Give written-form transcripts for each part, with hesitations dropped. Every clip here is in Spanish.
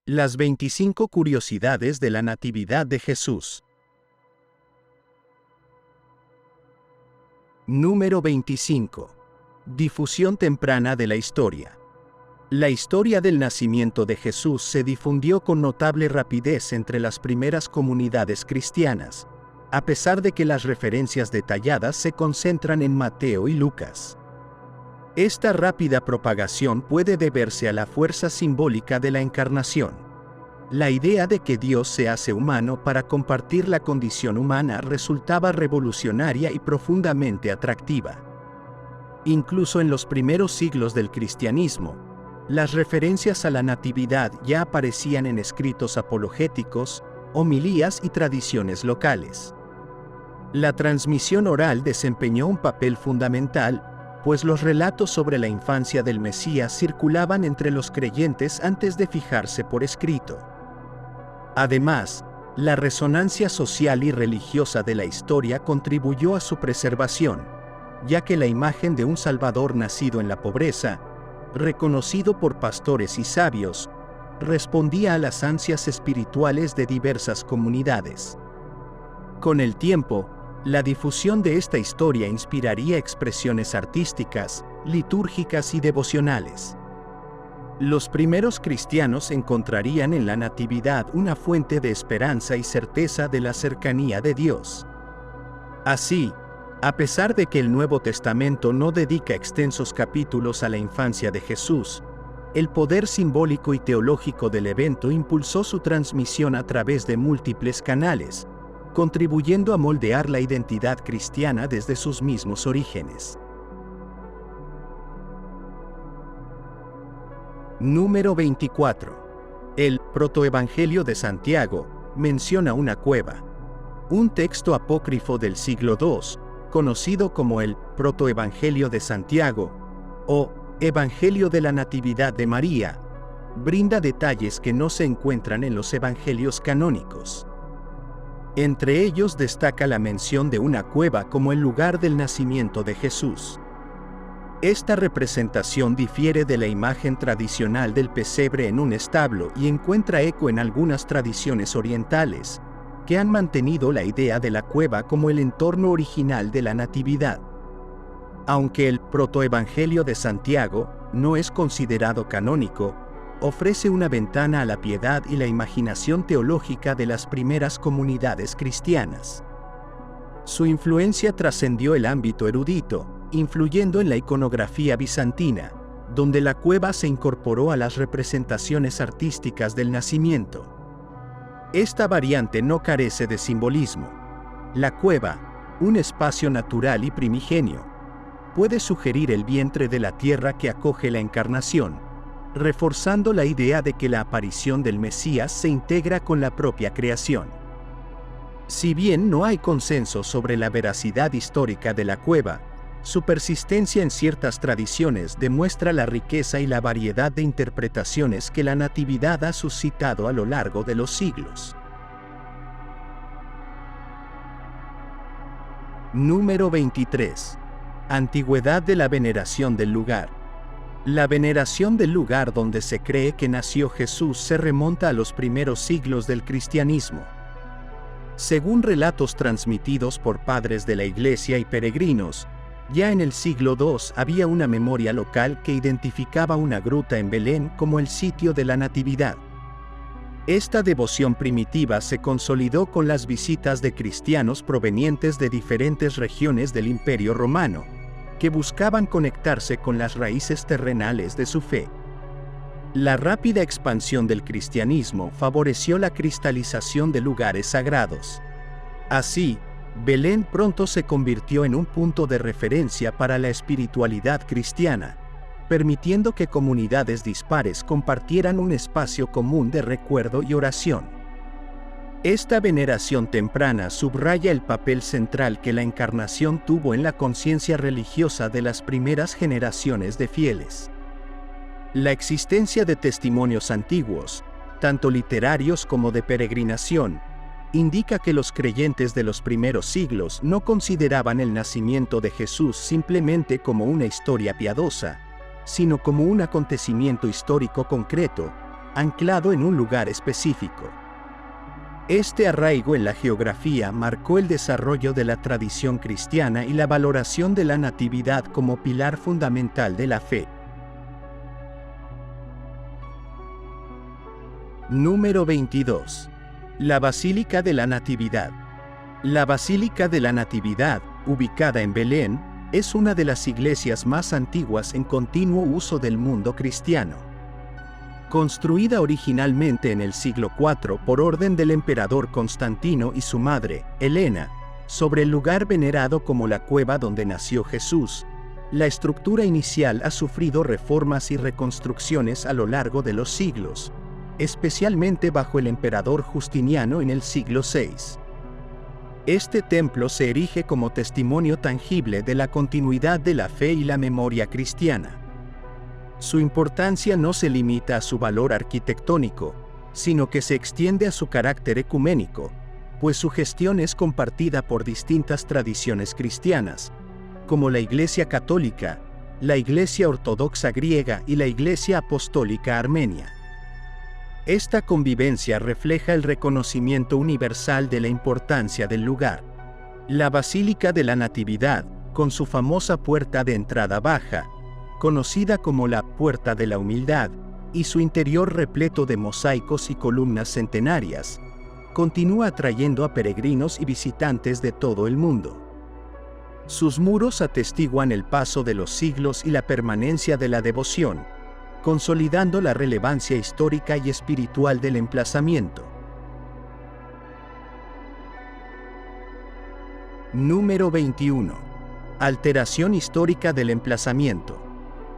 Las 25 curiosidades de la Natividad de Jesús. Número 25. Difusión temprana de la historia. La historia del nacimiento de Jesús se difundió con notable rapidez entre las primeras comunidades cristianas, a pesar de que las referencias detalladas se concentran en Mateo y Lucas. Esta rápida propagación puede deberse a la fuerza simbólica de la encarnación. La idea de que Dios se hace humano para compartir la condición humana resultaba revolucionaria y profundamente atractiva. Incluso en los primeros siglos del cristianismo, las referencias a la natividad ya aparecían en escritos apologéticos, homilías y tradiciones locales. La transmisión oral desempeñó un papel fundamental, pues los relatos sobre la infancia del Mesías circulaban entre los creyentes antes de fijarse por escrito. Además, la resonancia social y religiosa de la historia contribuyó a su preservación, ya que la imagen de un Salvador nacido en la pobreza, reconocido por pastores y sabios, respondía a las ansias espirituales de diversas comunidades. Con el tiempo, la difusión de esta historia inspiraría expresiones artísticas, litúrgicas y devocionales. Los primeros cristianos encontrarían en la Natividad una fuente de esperanza y certeza de la cercanía de Dios. Así, a pesar de que el Nuevo Testamento no dedica extensos capítulos a la infancia de Jesús, el poder simbólico y teológico del evento impulsó su transmisión a través de múltiples canales, contribuyendo a moldear la identidad cristiana desde sus mismos orígenes. Número 24. El Protoevangelio de Santiago menciona una cueva. Un texto apócrifo del siglo II, conocido como el Protoevangelio de Santiago, o Evangelio de la Natividad de María, brinda detalles que no se encuentran en los evangelios canónicos. Entre ellos destaca la mención de una cueva como el lugar del nacimiento de Jesús. Esta representación difiere de la imagen tradicional del pesebre en un establo y encuentra eco en algunas tradiciones orientales, que han mantenido la idea de la cueva como el entorno original de la Natividad. Aunque el Protoevangelio de Santiago no es considerado canónico, ofrece una ventana a la piedad y la imaginación teológica de las primeras comunidades cristianas. Su influencia trascendió el ámbito erudito, influyendo en la iconografía bizantina, donde la cueva se incorporó a las representaciones artísticas del nacimiento. Esta variante no carece de simbolismo. La cueva, un espacio natural y primigenio, puede sugerir el vientre de la tierra que acoge la encarnación, reforzando la idea de que la aparición del Mesías se integra con la propia creación. Si bien no hay consenso sobre la veracidad histórica de la cueva, su persistencia en ciertas tradiciones demuestra la riqueza y la variedad de interpretaciones que la Natividad ha suscitado a lo largo de los siglos. Número 23. Antigüedad de la veneración del lugar. La veneración del lugar donde se cree que nació Jesús se remonta a los primeros siglos del cristianismo. Según relatos transmitidos por padres de la Iglesia y peregrinos, ya en el siglo II había una memoria local que identificaba una gruta en Belén como el sitio de la Natividad. Esta devoción primitiva se consolidó con las visitas de cristianos provenientes de diferentes regiones del Imperio Romano, que buscaban conectarse con las raíces terrenales de su fe. La rápida expansión del cristianismo favoreció la cristalización de lugares sagrados. Así, Belén pronto se convirtió en un punto de referencia para la espiritualidad cristiana, permitiendo que comunidades dispares compartieran un espacio común de recuerdo y oración. Esta veneración temprana subraya el papel central que la encarnación tuvo en la conciencia religiosa de las primeras generaciones de fieles. La existencia de testimonios antiguos, tanto literarios como de peregrinación, indica que los creyentes de los primeros siglos no consideraban el nacimiento de Jesús simplemente como una historia piadosa, sino como un acontecimiento histórico concreto, anclado en un lugar específico. Este arraigo en la geografía marcó el desarrollo de la tradición cristiana y la valoración de la natividad como pilar fundamental de la fe. Número 22. La Basílica de la Natividad. La Basílica de la Natividad, ubicada en Belén, es una de las iglesias más antiguas en continuo uso del mundo cristiano. Construida originalmente en el siglo IV por orden del emperador Constantino y su madre, Helena, sobre el lugar venerado como la cueva donde nació Jesús, la estructura inicial ha sufrido reformas y reconstrucciones a lo largo de los siglos, especialmente bajo el emperador Justiniano en el siglo VI. Este templo se erige como testimonio tangible de la continuidad de la fe y la memoria cristiana. Su importancia no se limita a su valor arquitectónico, sino que se extiende a su carácter ecuménico, pues su gestión es compartida por distintas tradiciones cristianas, como la Iglesia Católica, la Iglesia Ortodoxa griega y la Iglesia Apostólica armenia. Esta convivencia refleja el reconocimiento universal de la importancia del lugar. La Basílica de la Natividad, con su famosa puerta de entrada baja, conocida como la Puerta de la Humildad, y su interior repleto de mosaicos y columnas centenarias, continúa atrayendo a peregrinos y visitantes de todo el mundo. Sus muros atestiguan el paso de los siglos y la permanencia de la devoción, consolidando la relevancia histórica y espiritual del emplazamiento. Número 21. Alteración histórica del emplazamiento.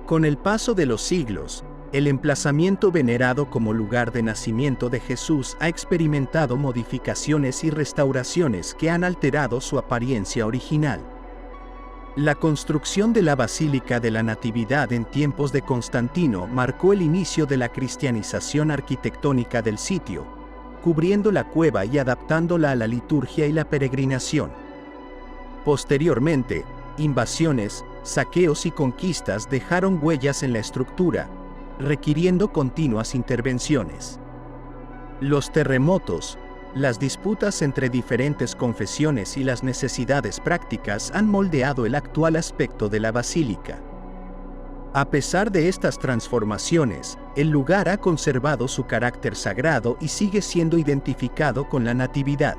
Con el paso de los siglos, el emplazamiento venerado como lugar de nacimiento de Jesús ha experimentado modificaciones y restauraciones que han alterado su apariencia original. La construcción de la Basílica de la Natividad en tiempos de Constantino marcó el inicio de la cristianización arquitectónica del sitio, cubriendo la cueva y adaptándola a la liturgia y la peregrinación. Posteriormente, invasiones, saqueos y conquistas dejaron huellas en la estructura, requiriendo continuas intervenciones. Los terremotos, las disputas entre diferentes confesiones y las necesidades prácticas han moldeado el actual aspecto de la basílica. A pesar de estas transformaciones, el lugar ha conservado su carácter sagrado y sigue siendo identificado con la Natividad.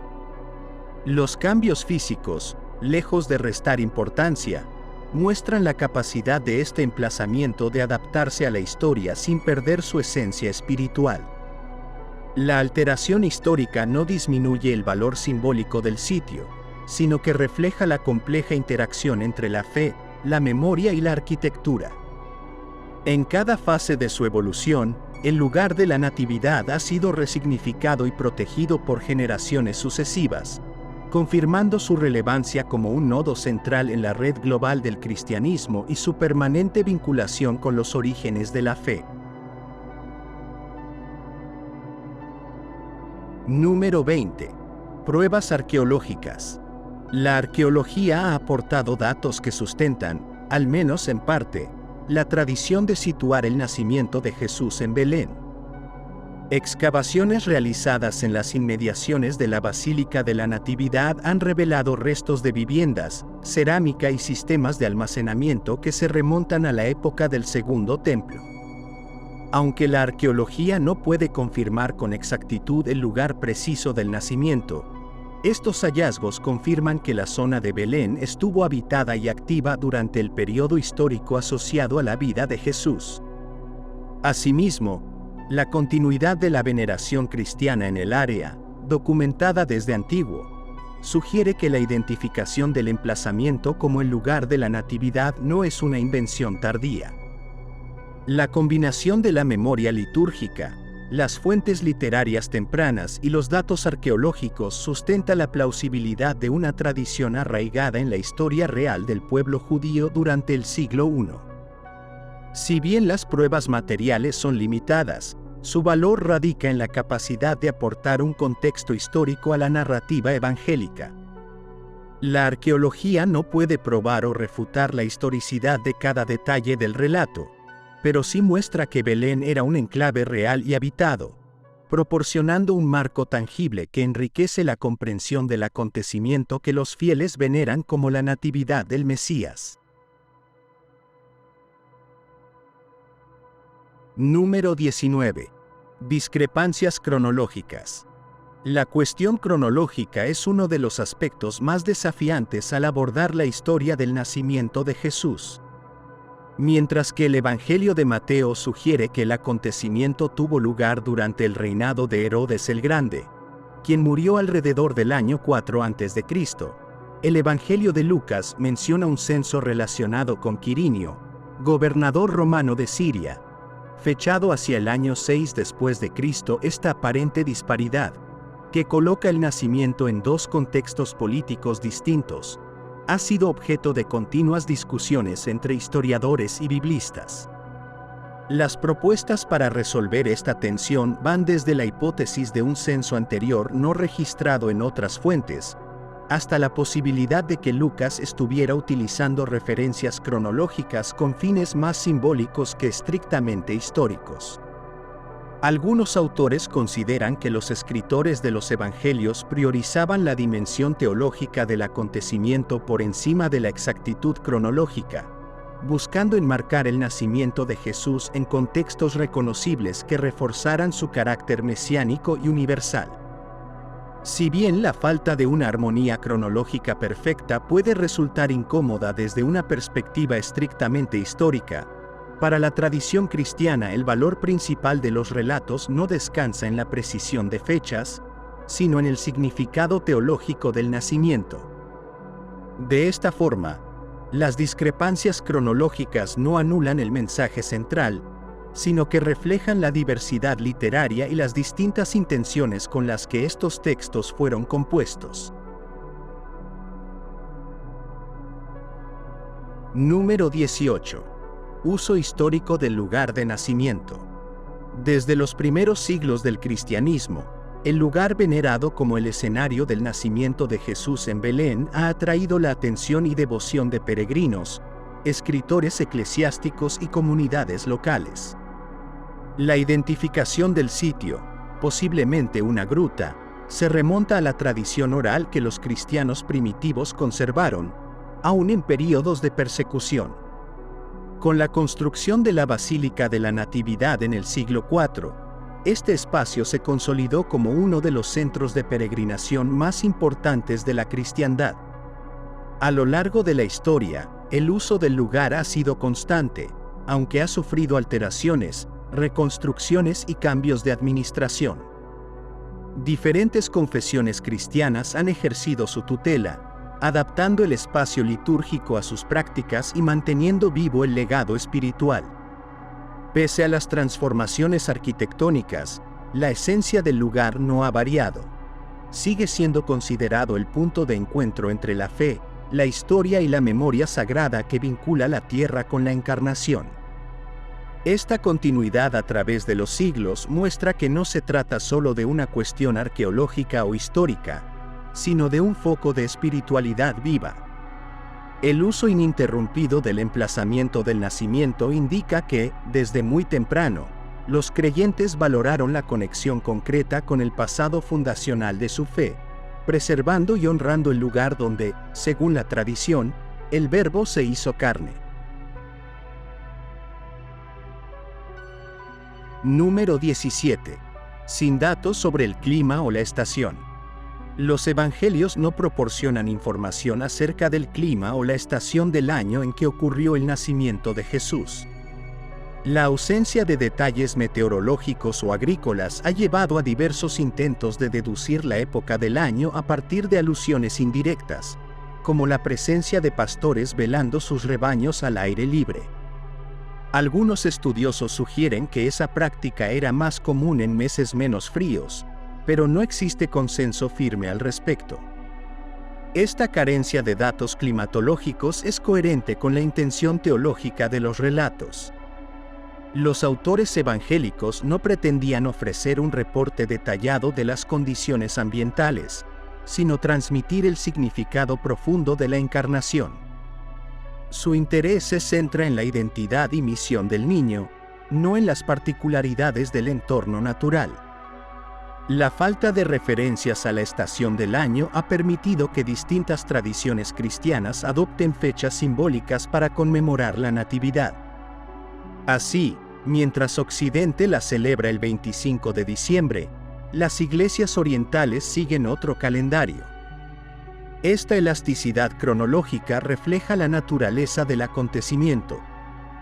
Los cambios físicos, lejos de restar importancia, muestran la capacidad de este emplazamiento de adaptarse a la historia sin perder su esencia espiritual. La alteración histórica no disminuye el valor simbólico del sitio, sino que refleja la compleja interacción entre la fe, la memoria y la arquitectura. En cada fase de su evolución, el lugar de la Natividad ha sido resignificado y protegido por generaciones sucesivas, confirmando su relevancia como un nodo central en la red global del cristianismo y su permanente vinculación con los orígenes de la fe. Número 20. Pruebas arqueológicas. La arqueología ha aportado datos que sustentan, al menos en parte, la tradición de situar el nacimiento de Jesús en Belén. Excavaciones realizadas en las inmediaciones de la Basílica de la Natividad han revelado restos de viviendas, cerámica y sistemas de almacenamiento que se remontan a la época del Segundo Templo. Aunque la arqueología no puede confirmar con exactitud el lugar preciso del nacimiento, estos hallazgos confirman que la zona de Belén estuvo habitada y activa durante el periodo histórico asociado a la vida de Jesús. Asimismo, la continuidad de la veneración cristiana en el área, documentada desde antiguo, sugiere que la identificación del emplazamiento como el lugar de la Natividad no es una invención tardía. La combinación de la memoria litúrgica, las fuentes literarias tempranas y los datos arqueológicos sustenta la plausibilidad de una tradición arraigada en la historia real del pueblo judío durante el siglo I. Si bien las pruebas materiales son limitadas, su valor radica en la capacidad de aportar un contexto histórico a la narrativa evangélica. La arqueología no puede probar o refutar la historicidad de cada detalle del relato, pero sí muestra que Belén era un enclave real y habitado, proporcionando un marco tangible que enriquece la comprensión del acontecimiento que los fieles veneran como la Natividad del Mesías. Número 19. Discrepancias cronológicas. La cuestión cronológica es uno de los aspectos más desafiantes al abordar la historia del nacimiento de Jesús. Mientras que el Evangelio de Mateo sugiere que el acontecimiento tuvo lugar durante el reinado de Herodes el Grande, quien murió alrededor del año 4 a.C., el Evangelio de Lucas menciona un censo relacionado con Quirinio, gobernador romano de Siria, fechado hacia el año 6 después de Cristo. Esta aparente disparidad, que coloca el nacimiento en dos contextos políticos distintos, ha sido objeto de continuas discusiones entre historiadores y biblistas. Las propuestas para resolver esta tensión van desde la hipótesis de un censo anterior no registrado en otras fuentes, hasta la posibilidad de que Lucas estuviera utilizando referencias cronológicas con fines más simbólicos que estrictamente históricos. Algunos autores consideran que los escritores de los evangelios priorizaban la dimensión teológica del acontecimiento por encima de la exactitud cronológica, buscando enmarcar el nacimiento de Jesús en contextos reconocibles que reforzaran su carácter mesiánico y universal. Si bien la falta de una armonía cronológica perfecta puede resultar incómoda desde una perspectiva estrictamente histórica, para la tradición cristiana el valor principal de los relatos no descansa en la precisión de fechas, sino en el significado teológico del nacimiento. De esta forma, las discrepancias cronológicas no anulan el mensaje central, sino que reflejan la diversidad literaria y las distintas intenciones con las que estos textos fueron compuestos. Número 18. Uso histórico del lugar de nacimiento. Desde los primeros siglos del cristianismo, el lugar venerado como el escenario del nacimiento de Jesús en Belén ha atraído la atención y devoción de peregrinos, escritores eclesiásticos y comunidades locales. La identificación del sitio, posiblemente una gruta, se remonta a la tradición oral que los cristianos primitivos conservaron, aún en períodos de persecución. Con la construcción de la Basílica de la Natividad en el siglo IV, este espacio se consolidó como uno de los centros de peregrinación más importantes de la cristiandad. A lo largo de la historia, el uso del lugar ha sido constante, aunque ha sufrido alteraciones, reconstrucciones y cambios de administración. Diferentes confesiones cristianas han ejercido su tutela, adaptando el espacio litúrgico a sus prácticas y manteniendo vivo el legado espiritual. Pese a las transformaciones arquitectónicas, la esencia del lugar no ha variado. Sigue siendo considerado el punto de encuentro entre la fe, la historia y la memoria sagrada que vincula la tierra con la encarnación. Esta continuidad a través de los siglos muestra que no se trata solo de una cuestión arqueológica o histórica, sino de un foco de espiritualidad viva. El uso ininterrumpido del emplazamiento del nacimiento indica que, desde muy temprano, los creyentes valoraron la conexión concreta con el pasado fundacional de su fe, preservando y honrando el lugar donde, según la tradición, el Verbo se hizo carne. Número 17. Sin datos sobre el clima o la estación. Los evangelios no proporcionan información acerca del clima o la estación del año en que ocurrió el nacimiento de Jesús. La ausencia de detalles meteorológicos o agrícolas ha llevado a diversos intentos de deducir la época del año a partir de alusiones indirectas, como la presencia de pastores velando sus rebaños al aire libre. Algunos estudiosos sugieren que esa práctica era más común en meses menos fríos, pero no existe consenso firme al respecto. Esta carencia de datos climatológicos es coherente con la intención teológica de los relatos. Los autores evangélicos no pretendían ofrecer un reporte detallado de las condiciones ambientales, sino transmitir el significado profundo de la encarnación. Su interés se centra en la identidad y misión del niño, no en las particularidades del entorno natural. La falta de referencias a la estación del año ha permitido que distintas tradiciones cristianas adopten fechas simbólicas para conmemorar la Natividad. Así, mientras Occidente la celebra el 25 de diciembre, las iglesias orientales siguen otro calendario. Esta elasticidad cronológica refleja la naturaleza del acontecimiento,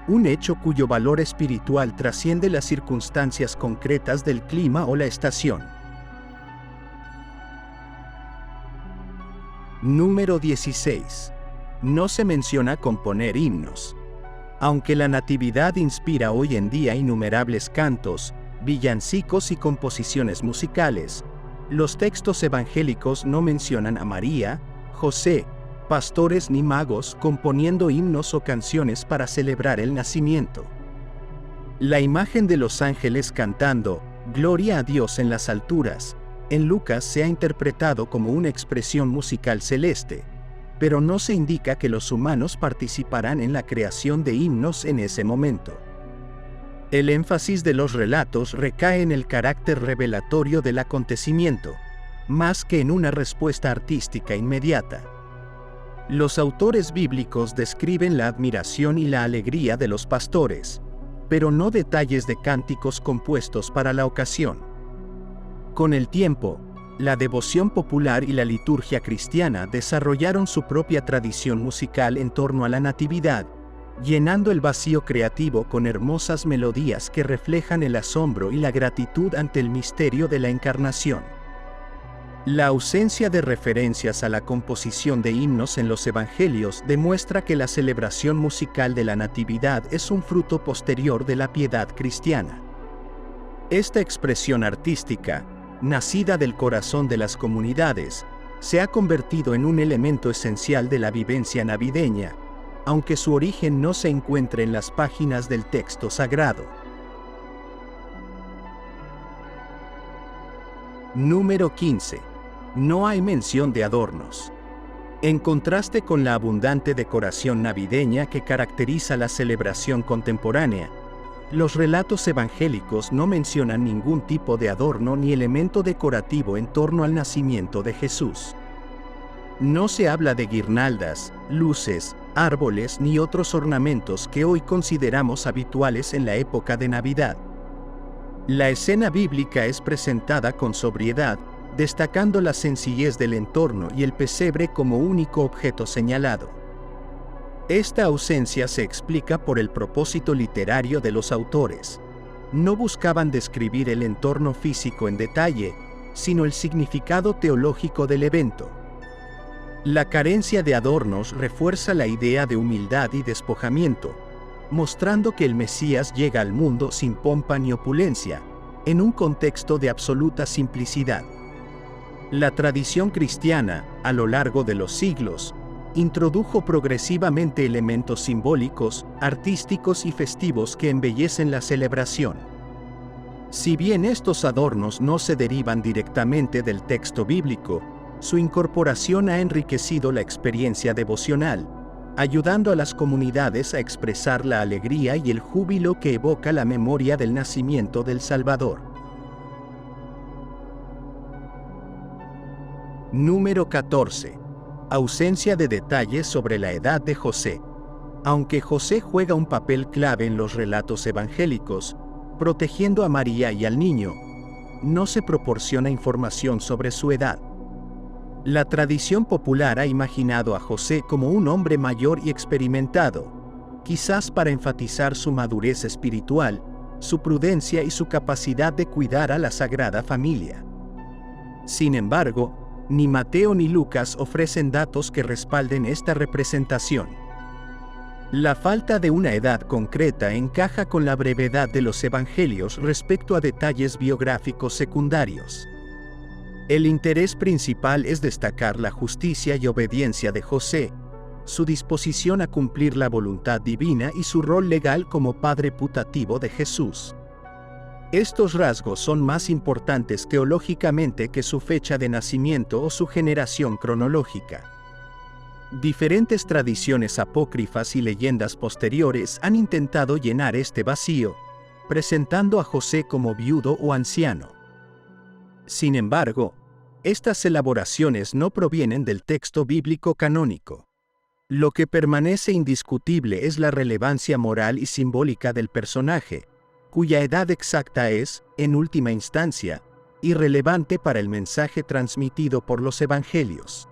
un hecho cuyo valor espiritual trasciende las circunstancias concretas del clima o la estación. Número 16. No se menciona componer himnos. Aunque la Natividad inspira hoy en día innumerables cantos, villancicos y composiciones musicales, los textos evangélicos no mencionan a María, José, pastores ni magos componiendo himnos o canciones para celebrar el nacimiento. La imagen de los ángeles cantando «Gloria a Dios en las alturas» en Lucas se ha interpretado como una expresión musical celeste, pero no se indica que los humanos participarán en la creación de himnos en ese momento. El énfasis de los relatos recae en el carácter revelatorio del acontecimiento, más que en una respuesta artística inmediata. Los autores bíblicos describen la admiración y la alegría de los pastores, pero no detalles de cánticos compuestos para la ocasión. Con el tiempo, la devoción popular y la liturgia cristiana desarrollaron su propia tradición musical en torno a la Natividad, llenando el vacío creativo con hermosas melodías que reflejan el asombro y la gratitud ante el misterio de la Encarnación. La ausencia de referencias a la composición de himnos en los evangelios demuestra que la celebración musical de la Natividad es un fruto posterior de la piedad cristiana. Esta expresión artística, nacida del corazón de las comunidades, se ha convertido en un elemento esencial de la vivencia navideña, aunque su origen no se encuentre en las páginas del texto sagrado. Número 15. No hay mención de adornos. En contraste con la abundante decoración navideña que caracteriza la celebración contemporánea, los relatos evangélicos no mencionan ningún tipo de adorno ni elemento decorativo en torno al nacimiento de Jesús. No se habla de guirnaldas, luces, árboles ni otros ornamentos que hoy consideramos habituales en la época de Navidad. La escena bíblica es presentada con sobriedad, destacando la sencillez del entorno y el pesebre como único objeto señalado. Esta ausencia se explica por el propósito literario de los autores. No buscaban describir el entorno físico en detalle, sino el significado teológico del evento. La carencia de adornos refuerza la idea de humildad y despojamiento, mostrando que el Mesías llega al mundo sin pompa ni opulencia, en un contexto de absoluta simplicidad. La tradición cristiana, a lo largo de los siglos, introdujo progresivamente elementos simbólicos, artísticos y festivos que embellecen la celebración. Si bien estos adornos no se derivan directamente del texto bíblico, su incorporación ha enriquecido la experiencia devocional, ayudando a las comunidades a expresar la alegría y el júbilo que evoca la memoria del nacimiento del Salvador. Número 14. Ausencia de detalles sobre la edad de José. Aunque José juega un papel clave en los relatos evangélicos, protegiendo a María y al niño, no se proporciona información sobre su edad. La tradición popular ha imaginado a José como un hombre mayor y experimentado, quizás para enfatizar su madurez espiritual, su prudencia y su capacidad de cuidar a la Sagrada Familia. Sin embargo, ni Mateo ni Lucas ofrecen datos que respalden esta representación. La falta de una edad concreta encaja con la brevedad de los evangelios respecto a detalles biográficos secundarios. El interés principal es destacar la justicia y obediencia de José, su disposición a cumplir la voluntad divina y su rol legal como padre putativo de Jesús. Estos rasgos son más importantes teológicamente que su fecha de nacimiento o su generación cronológica. Diferentes tradiciones apócrifas y leyendas posteriores han intentado llenar este vacío, presentando a José como viudo o anciano. Sin embargo, estas elaboraciones no provienen del texto bíblico canónico. Lo que permanece indiscutible es la relevancia moral y simbólica del personaje, cuya edad exacta es, en última instancia, irrelevante para el mensaje transmitido por los evangelios.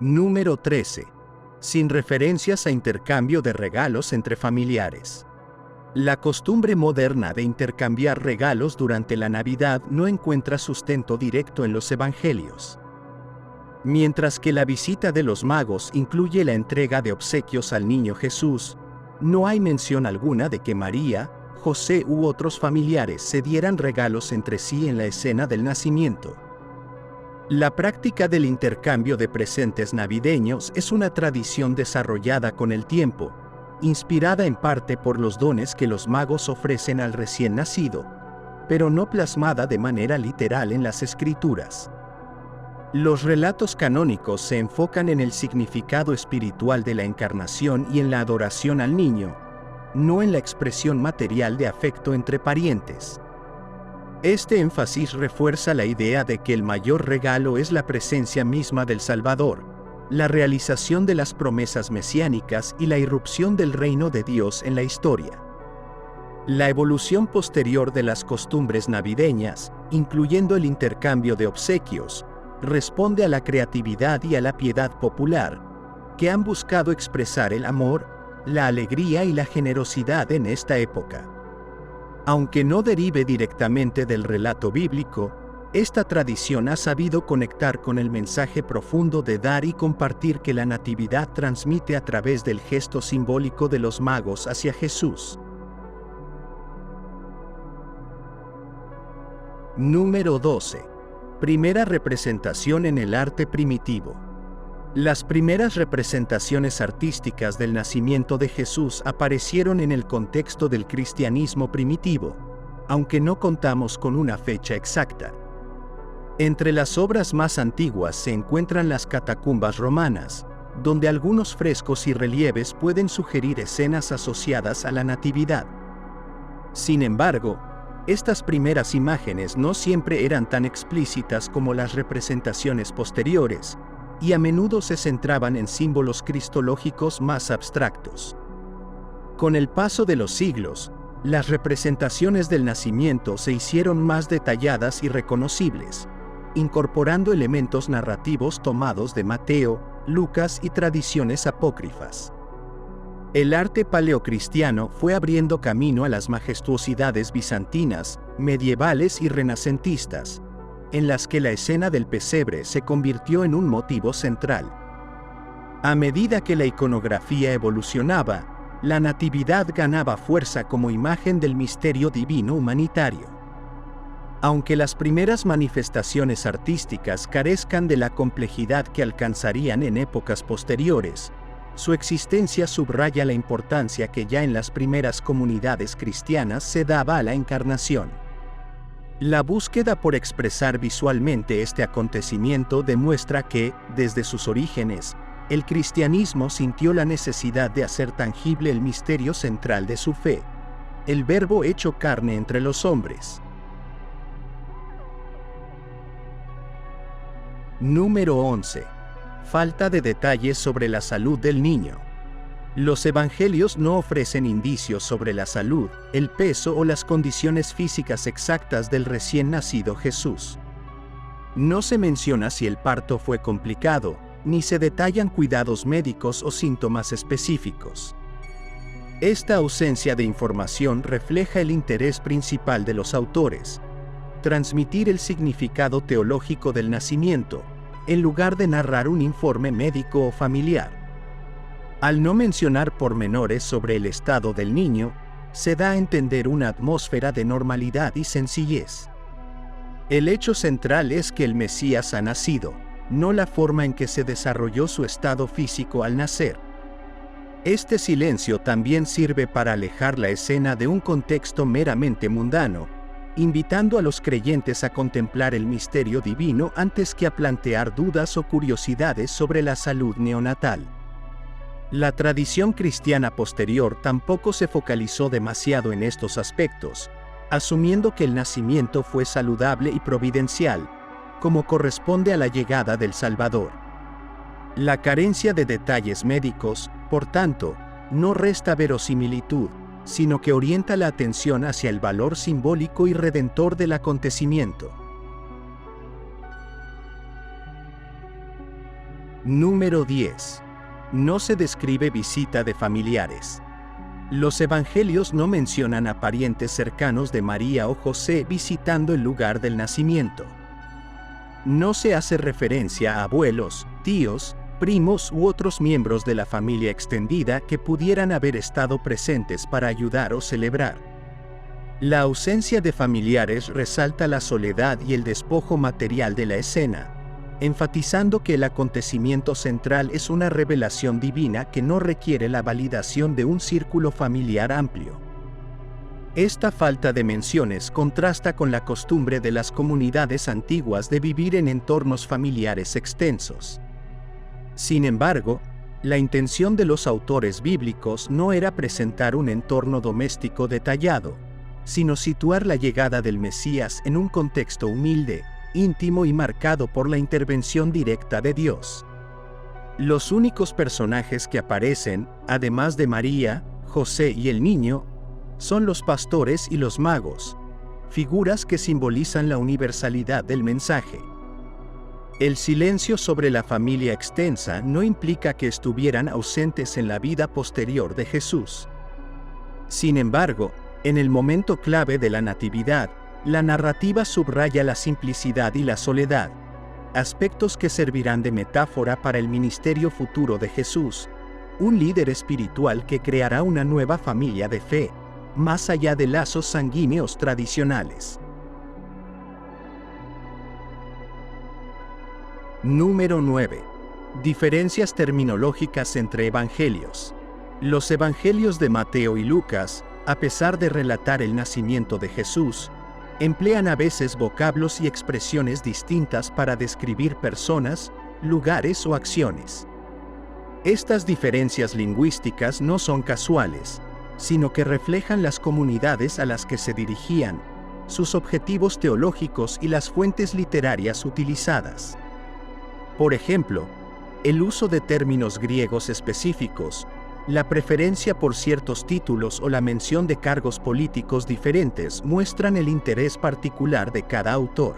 Número 13. Sin referencias a intercambio de regalos entre familiares. La costumbre moderna de intercambiar regalos durante la Navidad no encuentra sustento directo en los evangelios. Mientras que la visita de los magos incluye la entrega de obsequios al niño Jesús, no hay mención alguna de que María, José u otros familiares se dieran regalos entre sí en la escena del nacimiento. La práctica del intercambio de presentes navideños es una tradición desarrollada con el tiempo, inspirada en parte por los dones que los magos ofrecen al recién nacido, pero no plasmada de manera literal en las Escrituras. Los relatos canónicos se enfocan en el significado espiritual de la encarnación y en la adoración al niño, no en la expresión material de afecto entre parientes. Este énfasis refuerza la idea de que el mayor regalo es la presencia misma del Salvador, la realización de las promesas mesiánicas y la irrupción del reino de Dios en la historia. La evolución posterior de las costumbres navideñas, incluyendo el intercambio de obsequios, responde a la creatividad y a la piedad popular, que han buscado expresar el amor, la alegría y la generosidad en esta época. Aunque no derive directamente del relato bíblico, esta tradición ha sabido conectar con el mensaje profundo de dar y compartir que la Natividad transmite a través del gesto simbólico de los magos hacia Jesús. Número 12. Primera representación en el arte primitivo. Las primeras representaciones artísticas del nacimiento de Jesús aparecieron en el contexto del cristianismo primitivo, aunque no contamos con una fecha exacta. Entre las obras más antiguas se encuentran las catacumbas romanas, donde algunos frescos y relieves pueden sugerir escenas asociadas a la Natividad. Sin embargo, estas primeras imágenes no siempre eran tan explícitas como las representaciones posteriores, y a menudo se centraban en símbolos cristológicos más abstractos. Con el paso de los siglos, las representaciones del nacimiento se hicieron más detalladas y reconocibles, incorporando elementos narrativos tomados de Mateo, Lucas y tradiciones apócrifas. El arte paleocristiano fue abriendo camino a las majestuosidades bizantinas, medievales y renacentistas, en las que la escena del pesebre se convirtió en un motivo central. A medida que la iconografía evolucionaba, la Natividad ganaba fuerza como imagen del misterio divino humanitario. Aunque las primeras manifestaciones artísticas carezcan de la complejidad que alcanzarían en épocas posteriores, su existencia subraya la importancia que ya en las primeras comunidades cristianas se daba a la encarnación. La búsqueda por expresar visualmente este acontecimiento demuestra que, desde sus orígenes, el cristianismo sintió la necesidad de hacer tangible el misterio central de su fe, el Verbo hecho carne entre los hombres. Número 11. Falta de detalles sobre la salud del niño. Los evangelios no ofrecen indicios sobre la salud, el peso o las condiciones físicas exactas del recién nacido Jesús. No se menciona si el parto fue complicado, ni se detallan cuidados médicos o síntomas específicos. Esta ausencia de información refleja el interés principal de los autores: transmitir el significado teológico del nacimiento, en lugar de narrar un informe médico o familiar. Al no mencionar pormenores sobre el estado del niño, se da a entender una atmósfera de normalidad y sencillez. El hecho central es que el Mesías ha nacido, no la forma en que se desarrolló su estado físico al nacer. Este silencio también sirve para alejar la escena de un contexto meramente mundano, invitando a los creyentes a contemplar el misterio divino antes que a plantear dudas o curiosidades sobre la salud neonatal. La tradición cristiana posterior tampoco se focalizó demasiado en estos aspectos, asumiendo que el nacimiento fue saludable y providencial, como corresponde a la llegada del Salvador. La carencia de detalles médicos, por tanto, no resta verosimilitud, sino que orienta la atención hacia el valor simbólico y redentor del acontecimiento. Número 10. No se describe visita de familiares. Los evangelios no mencionan a parientes cercanos de María o José visitando el lugar del nacimiento. No se hace referencia a abuelos, tíos, primos u otros miembros de la familia extendida que pudieran haber estado presentes para ayudar o celebrar. La ausencia de familiares resalta la soledad y el despojo material de la escena, enfatizando que el acontecimiento central es una revelación divina que no requiere la validación de un círculo familiar amplio. Esta falta de menciones contrasta con la costumbre de las comunidades antiguas de vivir en entornos familiares extensos. Sin embargo, la intención de los autores bíblicos no era presentar un entorno doméstico detallado, sino situar la llegada del Mesías en un contexto humilde, íntimo y marcado por la intervención directa de Dios. Los únicos personajes que aparecen, además de María, José y el niño, son los pastores y los magos, figuras que simbolizan la universalidad del mensaje. El silencio sobre la familia extensa no implica que estuvieran ausentes en la vida posterior de Jesús. Sin embargo, en el momento clave de la Natividad, la narrativa subraya la simplicidad y la soledad, aspectos que servirán de metáfora para el ministerio futuro de Jesús, un líder espiritual que creará una nueva familia de fe, más allá de lazos sanguíneos tradicionales. Número 9. Diferencias terminológicas entre evangelios. Los evangelios de Mateo y Lucas, a pesar de relatar el nacimiento de Jesús, emplean a veces vocablos y expresiones distintas para describir personas, lugares o acciones. Estas diferencias lingüísticas no son casuales, sino que reflejan las comunidades a las que se dirigían, sus objetivos teológicos y las fuentes literarias utilizadas. Por ejemplo, el uso de términos griegos específicos, la preferencia por ciertos títulos o la mención de cargos políticos diferentes muestran el interés particular de cada autor.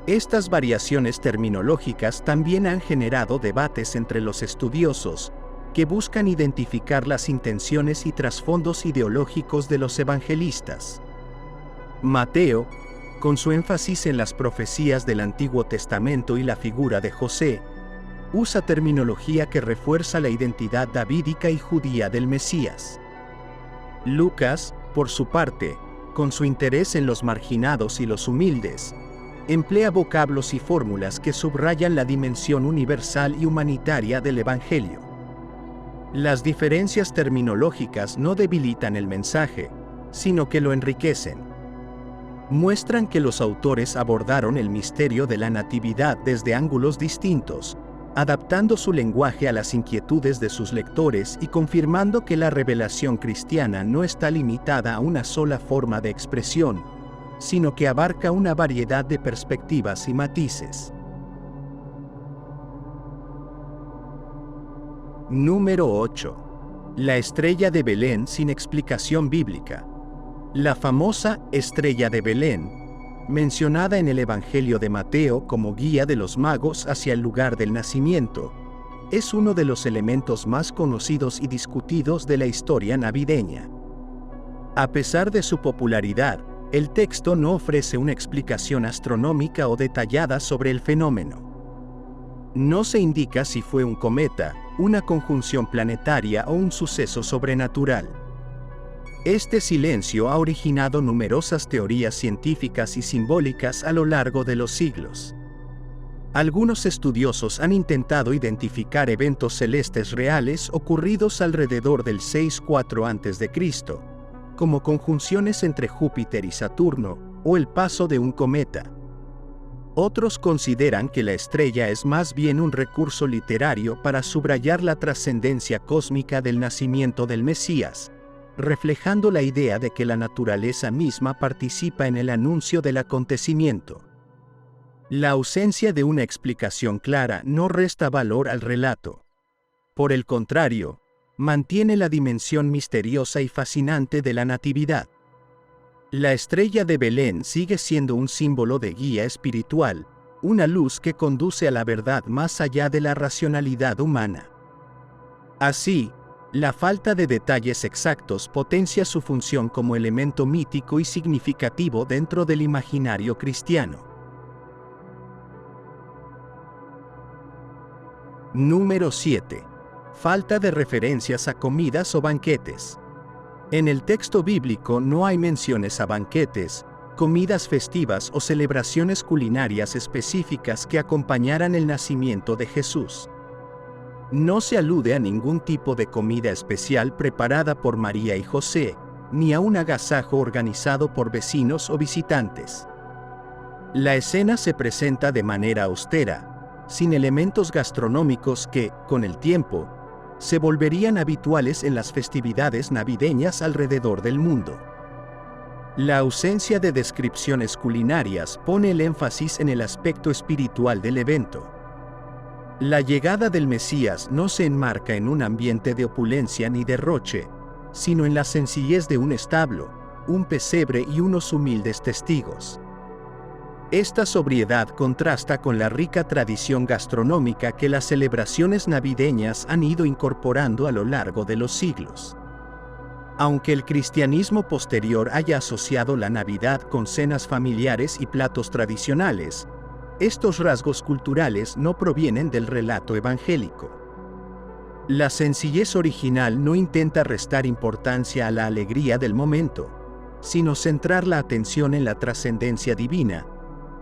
Estas variaciones terminológicas también han generado debates entre los estudiosos, que buscan identificar las intenciones y trasfondos ideológicos de los evangelistas. Mateo, con su énfasis en las profecías del Antiguo Testamento y la figura de José, usa terminología que refuerza la identidad davídica y judía del Mesías. Lucas, por su parte, con su interés en los marginados y los humildes, emplea vocablos y fórmulas que subrayan la dimensión universal y humanitaria del Evangelio. Las diferencias terminológicas no debilitan el mensaje, sino que lo enriquecen. Muestran que los autores abordaron el misterio de la Natividad desde ángulos distintos, adaptando su lenguaje a las inquietudes de sus lectores y confirmando que la revelación cristiana no está limitada a una sola forma de expresión, sino que abarca una variedad de perspectivas y matices. Número 8. La estrella de Belén sin explicación bíblica. La famosa estrella de Belén, mencionada en el Evangelio de Mateo como guía de los magos hacia el lugar del nacimiento, es uno de los elementos más conocidos y discutidos de la historia navideña. A pesar de su popularidad, el texto no ofrece una explicación astronómica o detallada sobre el fenómeno. No se indica si fue un cometa, una conjunción planetaria o un suceso sobrenatural. Este silencio ha originado numerosas teorías científicas y simbólicas a lo largo de los siglos. Algunos estudiosos han intentado identificar eventos celestes reales ocurridos alrededor del 64 a.C., como conjunciones entre Júpiter y Saturno, o el paso de un cometa. Otros consideran que la estrella es más bien un recurso literario para subrayar la trascendencia cósmica del nacimiento del Mesías, reflejando la idea de que la naturaleza misma participa en el anuncio del acontecimiento. La ausencia de una explicación clara no resta valor al relato. Por el contrario, mantiene la dimensión misteriosa y fascinante de la Natividad. La estrella de Belén sigue siendo un símbolo de guía espiritual, una luz que conduce a la verdad más allá de la racionalidad humana. Así, la falta de detalles exactos potencia su función como elemento mítico y significativo dentro del imaginario cristiano. Número 7. Falta de referencias a comidas o banquetes. En el texto bíblico no hay menciones a banquetes, comidas festivas o celebraciones culinarias específicas que acompañaran el nacimiento de Jesús. No se alude a ningún tipo de comida especial preparada por María y José, ni a un agasajo organizado por vecinos o visitantes. La escena se presenta de manera austera, sin elementos gastronómicos que, con el tiempo, se volverían habituales en las festividades navideñas alrededor del mundo. La ausencia de descripciones culinarias pone el énfasis en el aspecto espiritual del evento. La llegada del Mesías no se enmarca en un ambiente de opulencia ni derroche, sino en la sencillez de un establo, un pesebre y unos humildes testigos. Esta sobriedad contrasta con la rica tradición gastronómica que las celebraciones navideñas han ido incorporando a lo largo de los siglos. Aunque el cristianismo posterior haya asociado la Navidad con cenas familiares y platos tradicionales, estos rasgos culturales no provienen del relato evangélico. La sencillez original no intenta restar importancia a la alegría del momento, sino centrar la atención en la trascendencia divina,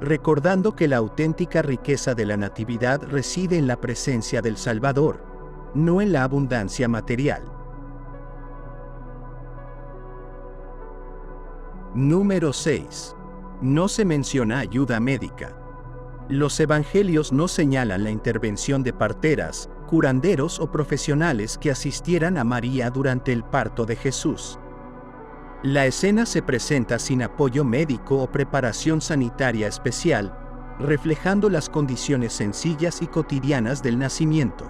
recordando que la auténtica riqueza de la Natividad reside en la presencia del Salvador, no en la abundancia material. Número 6. No se menciona ayuda médica. Los evangelios no señalan la intervención de parteras, curanderos o profesionales que asistieran a María durante el parto de Jesús. La escena se presenta sin apoyo médico o preparación sanitaria especial, reflejando las condiciones sencillas y cotidianas del nacimiento.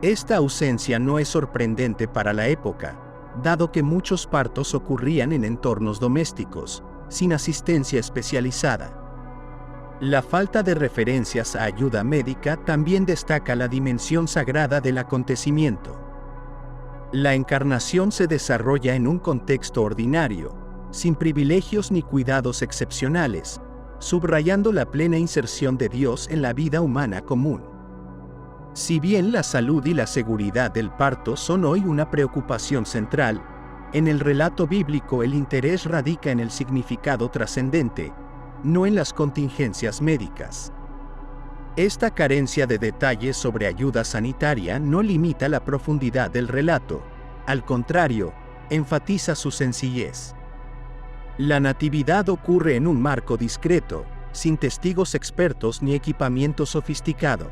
Esta ausencia no es sorprendente para la época, dado que muchos partos ocurrían en entornos domésticos, sin asistencia especializada. La falta de referencias a ayuda médica también destaca la dimensión sagrada del acontecimiento. La encarnación se desarrolla en un contexto ordinario, sin privilegios ni cuidados excepcionales, subrayando la plena inserción de Dios en la vida humana común. Si bien la salud y la seguridad del parto son hoy una preocupación central, en el relato bíblico el interés radica en el significado trascendente, no en las contingencias médicas. Esta carencia de detalles sobre ayuda sanitaria no limita la profundidad del relato, al contrario, enfatiza su sencillez. La natividad ocurre en un marco discreto, sin testigos expertos ni equipamiento sofisticado.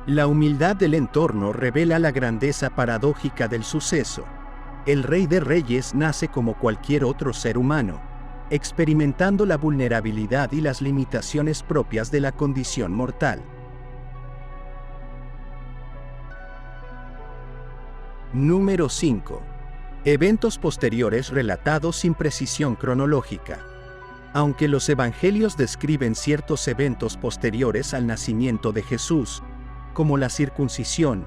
La humildad del entorno revela la grandeza paradójica del suceso. El Rey de Reyes nace como cualquier otro ser humano, experimentando la vulnerabilidad y las limitaciones propias de la condición mortal. Número 5. Eventos posteriores relatados sin precisión cronológica. Aunque los evangelios describen ciertos eventos posteriores al nacimiento de Jesús, como la circuncisión,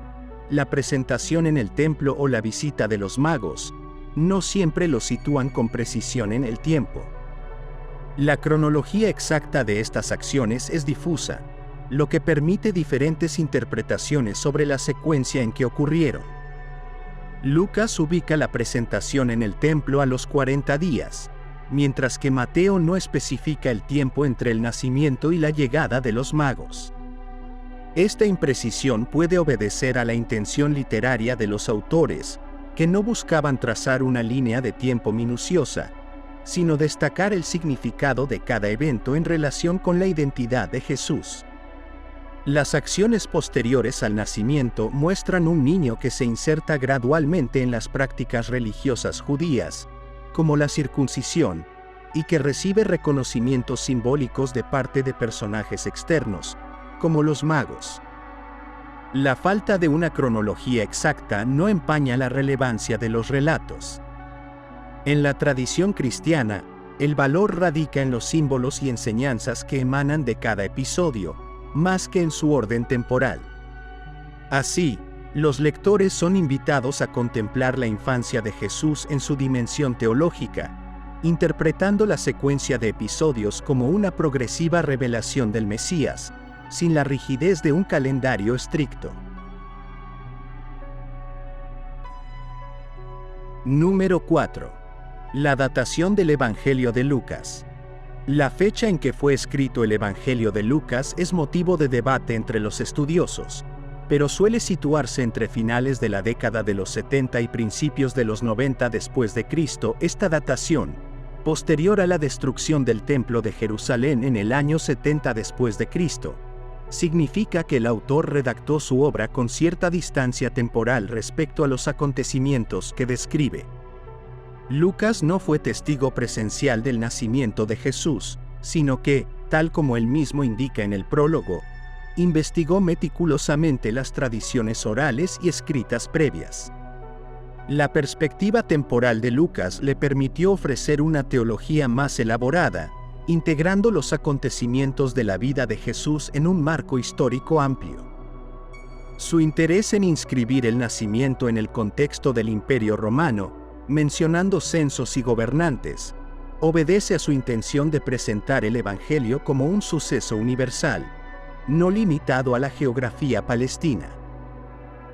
la presentación en el templo o la visita de los magos, no siempre los sitúan con precisión en el tiempo. La cronología exacta de estas acciones es difusa, lo que permite diferentes interpretaciones sobre la secuencia en que ocurrieron. Lucas ubica la presentación en el templo a los 40 días, mientras que Mateo no especifica el tiempo entre el nacimiento y la llegada de los magos. Esta imprecisión puede obedecer a la intención literaria de los autores, que no buscaban trazar una línea de tiempo minuciosa, sino destacar el significado de cada evento en relación con la identidad de Jesús. Las acciones posteriores al nacimiento muestran un niño que se inserta gradualmente en las prácticas religiosas judías, como la circuncisión, y que recibe reconocimientos simbólicos de parte de personajes externos, como los magos. La falta de una cronología exacta no empaña la relevancia de los relatos. En la tradición cristiana, el valor radica en los símbolos y enseñanzas que emanan de cada episodio, más que en su orden temporal. Así, los lectores son invitados a contemplar la infancia de Jesús en su dimensión teológica, interpretando la secuencia de episodios como una progresiva revelación del Mesías, sin la rigidez de un calendario estricto. Número 4. La datación del Evangelio de Lucas. La fecha en que fue escrito el Evangelio de Lucas es motivo de debate entre los estudiosos, pero suele situarse entre finales de la década de los 70 y principios de los 90 después de Cristo. Esta datación, posterior a la destrucción del Templo de Jerusalén en el año 70 después de Cristo, significa que el autor redactó su obra con cierta distancia temporal respecto a los acontecimientos que describe. Lucas no fue testigo presencial del nacimiento de Jesús, sino que, tal como él mismo indica en el prólogo, investigó meticulosamente las tradiciones orales y escritas previas. La perspectiva temporal de Lucas le permitió ofrecer una teología más elaborada, integrando los acontecimientos de la vida de Jesús en un marco histórico amplio. Su interés en inscribir el nacimiento en el contexto del Imperio Romano, mencionando censos y gobernantes, obedece a su intención de presentar el Evangelio como un suceso universal, no limitado a la geografía palestina.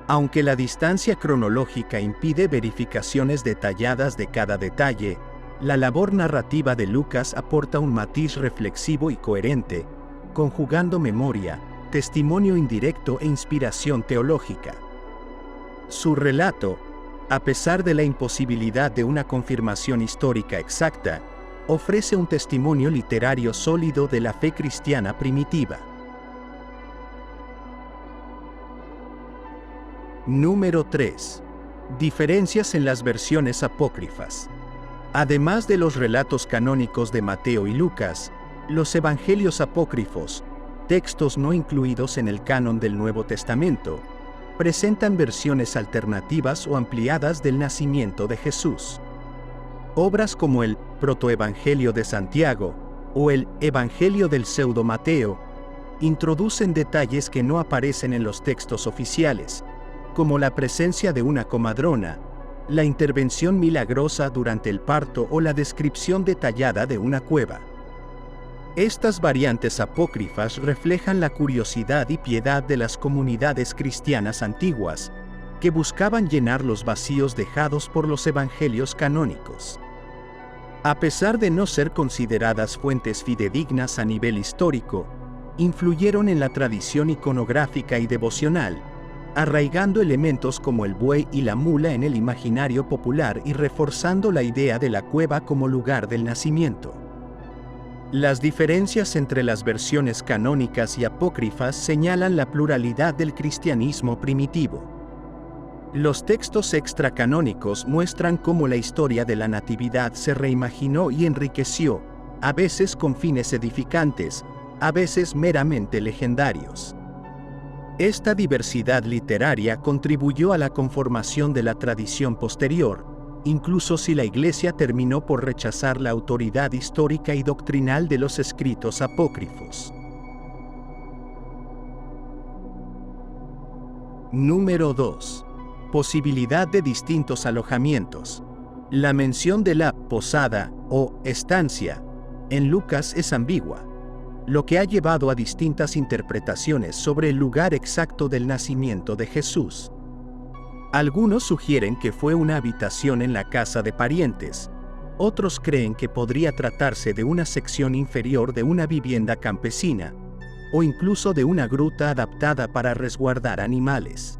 Aunque la distancia cronológica impide verificaciones detalladas de cada detalle, la labor narrativa de Lucas aporta un matiz reflexivo y coherente, conjugando memoria, testimonio indirecto e inspiración teológica. Su relato, a pesar de la imposibilidad de una confirmación histórica exacta, ofrece un testimonio literario sólido de la fe cristiana primitiva. Número 3. Diferencias en las versiones apócrifas. Además de los relatos canónicos de Mateo y Lucas, los evangelios apócrifos, textos no incluidos en el canon del Nuevo Testamento, presentan versiones alternativas o ampliadas del nacimiento de Jesús. Obras como el Protoevangelio de Santiago o el Evangelio del Pseudo Mateo introducen detalles que no aparecen en los textos oficiales, como la presencia de una comadrona, la intervención milagrosa durante el parto o la descripción detallada de una cueva. Estas variantes apócrifas reflejan la curiosidad y piedad de las comunidades cristianas antiguas, que buscaban llenar los vacíos dejados por los evangelios canónicos. A pesar de no ser consideradas fuentes fidedignas a nivel histórico, influyeron en la tradición iconográfica y devocional, arraigando elementos como el buey y la mula en el imaginario popular y reforzando la idea de la cueva como lugar del nacimiento. Las diferencias entre las versiones canónicas y apócrifas señalan la pluralidad del cristianismo primitivo. Los textos extracanónicos muestran cómo la historia de la Natividad se reimaginó y enriqueció, a veces con fines edificantes, a veces meramente legendarios. Esta diversidad literaria contribuyó a la conformación de la tradición posterior, incluso si la Iglesia terminó por rechazar la autoridad histórica y doctrinal de los escritos apócrifos. Número 2. Posibilidad de distintos alojamientos. La mención de la posada o estancia en Lucas es ambigua, lo que ha llevado a distintas interpretaciones sobre el lugar exacto del nacimiento de Jesús. Algunos sugieren que fue una habitación en la casa de parientes, otros creen que podría tratarse de una sección inferior de una vivienda campesina, o incluso de una gruta adaptada para resguardar animales.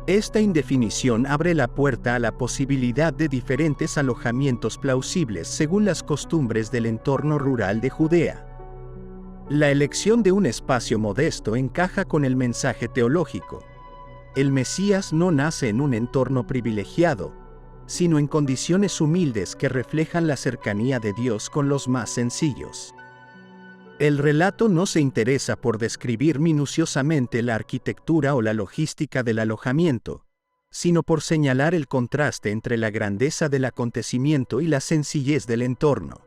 Esta indefinición abre la puerta a la posibilidad de diferentes alojamientos plausibles según las costumbres del entorno rural de Judea. La elección de un espacio modesto encaja con el mensaje teológico. El Mesías no nace en un entorno privilegiado, sino en condiciones humildes que reflejan la cercanía de Dios con los más sencillos. El relato no se interesa por describir minuciosamente la arquitectura o la logística del alojamiento, sino por señalar el contraste entre la grandeza del acontecimiento y la sencillez del entorno.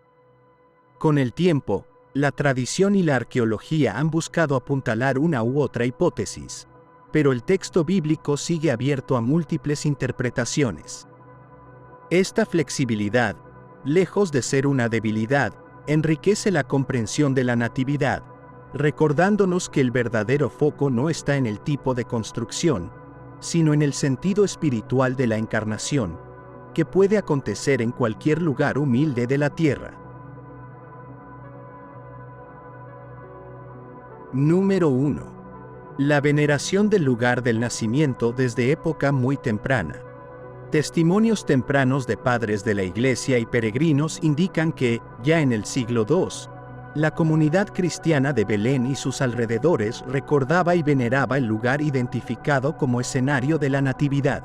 Con el tiempo, la tradición y la arqueología han buscado apuntalar una u otra hipótesis, pero el texto bíblico sigue abierto a múltiples interpretaciones. Esta flexibilidad, lejos de ser una debilidad, enriquece la comprensión de la natividad, recordándonos que el verdadero foco no está en el tipo de construcción, sino en el sentido espiritual de la encarnación, que puede acontecer en cualquier lugar humilde de la tierra. Número 1. La veneración del lugar del nacimiento desde época muy temprana. Testimonios tempranos de padres de la Iglesia y peregrinos indican que, ya en el siglo II, la comunidad cristiana de Belén y sus alrededores recordaba y veneraba el lugar identificado como escenario de la Natividad.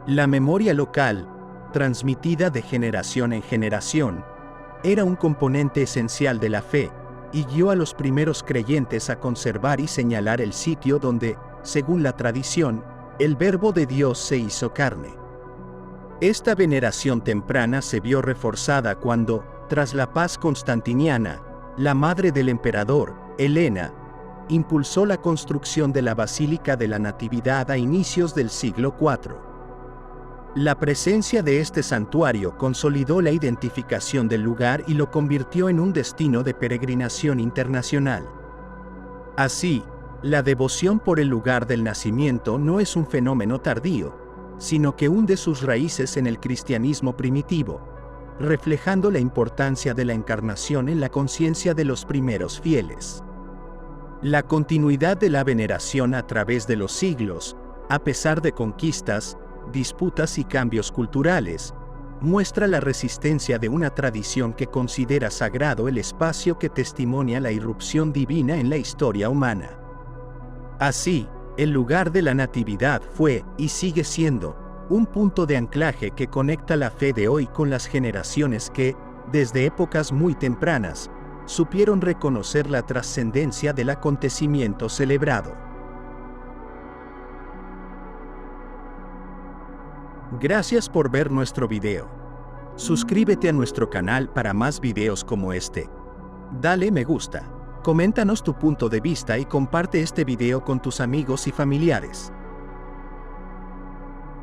La memoria local, transmitida de generación en generación, era un componente esencial de la fe, y guió a los primeros creyentes a conservar y señalar el sitio donde, según la tradición, el Verbo de Dios se hizo carne. Esta veneración temprana se vio reforzada cuando, tras la paz constantiniana, la madre del emperador, Helena, impulsó la construcción de la Basílica de la Natividad a inicios del siglo IV. La presencia de este santuario consolidó la identificación del lugar y lo convirtió en un destino de peregrinación internacional. Así, la devoción por el lugar del nacimiento no es un fenómeno tardío, sino que hunde sus raíces en el cristianismo primitivo, reflejando la importancia de la encarnación en la conciencia de los primeros fieles. La continuidad de la veneración a través de los siglos, a pesar de conquistas, disputas y cambios culturales, muestra la resistencia de una tradición que considera sagrado el espacio que testimonia la irrupción divina en la historia humana. Así, el lugar de la Natividad fue, y sigue siendo, un punto de anclaje que conecta la fe de hoy con las generaciones que, desde épocas muy tempranas, supieron reconocer la trascendencia del acontecimiento celebrado. Gracias por ver nuestro video. Suscríbete a nuestro canal para más videos como este. Dale me gusta, coméntanos tu punto de vista y comparte este video con tus amigos y familiares.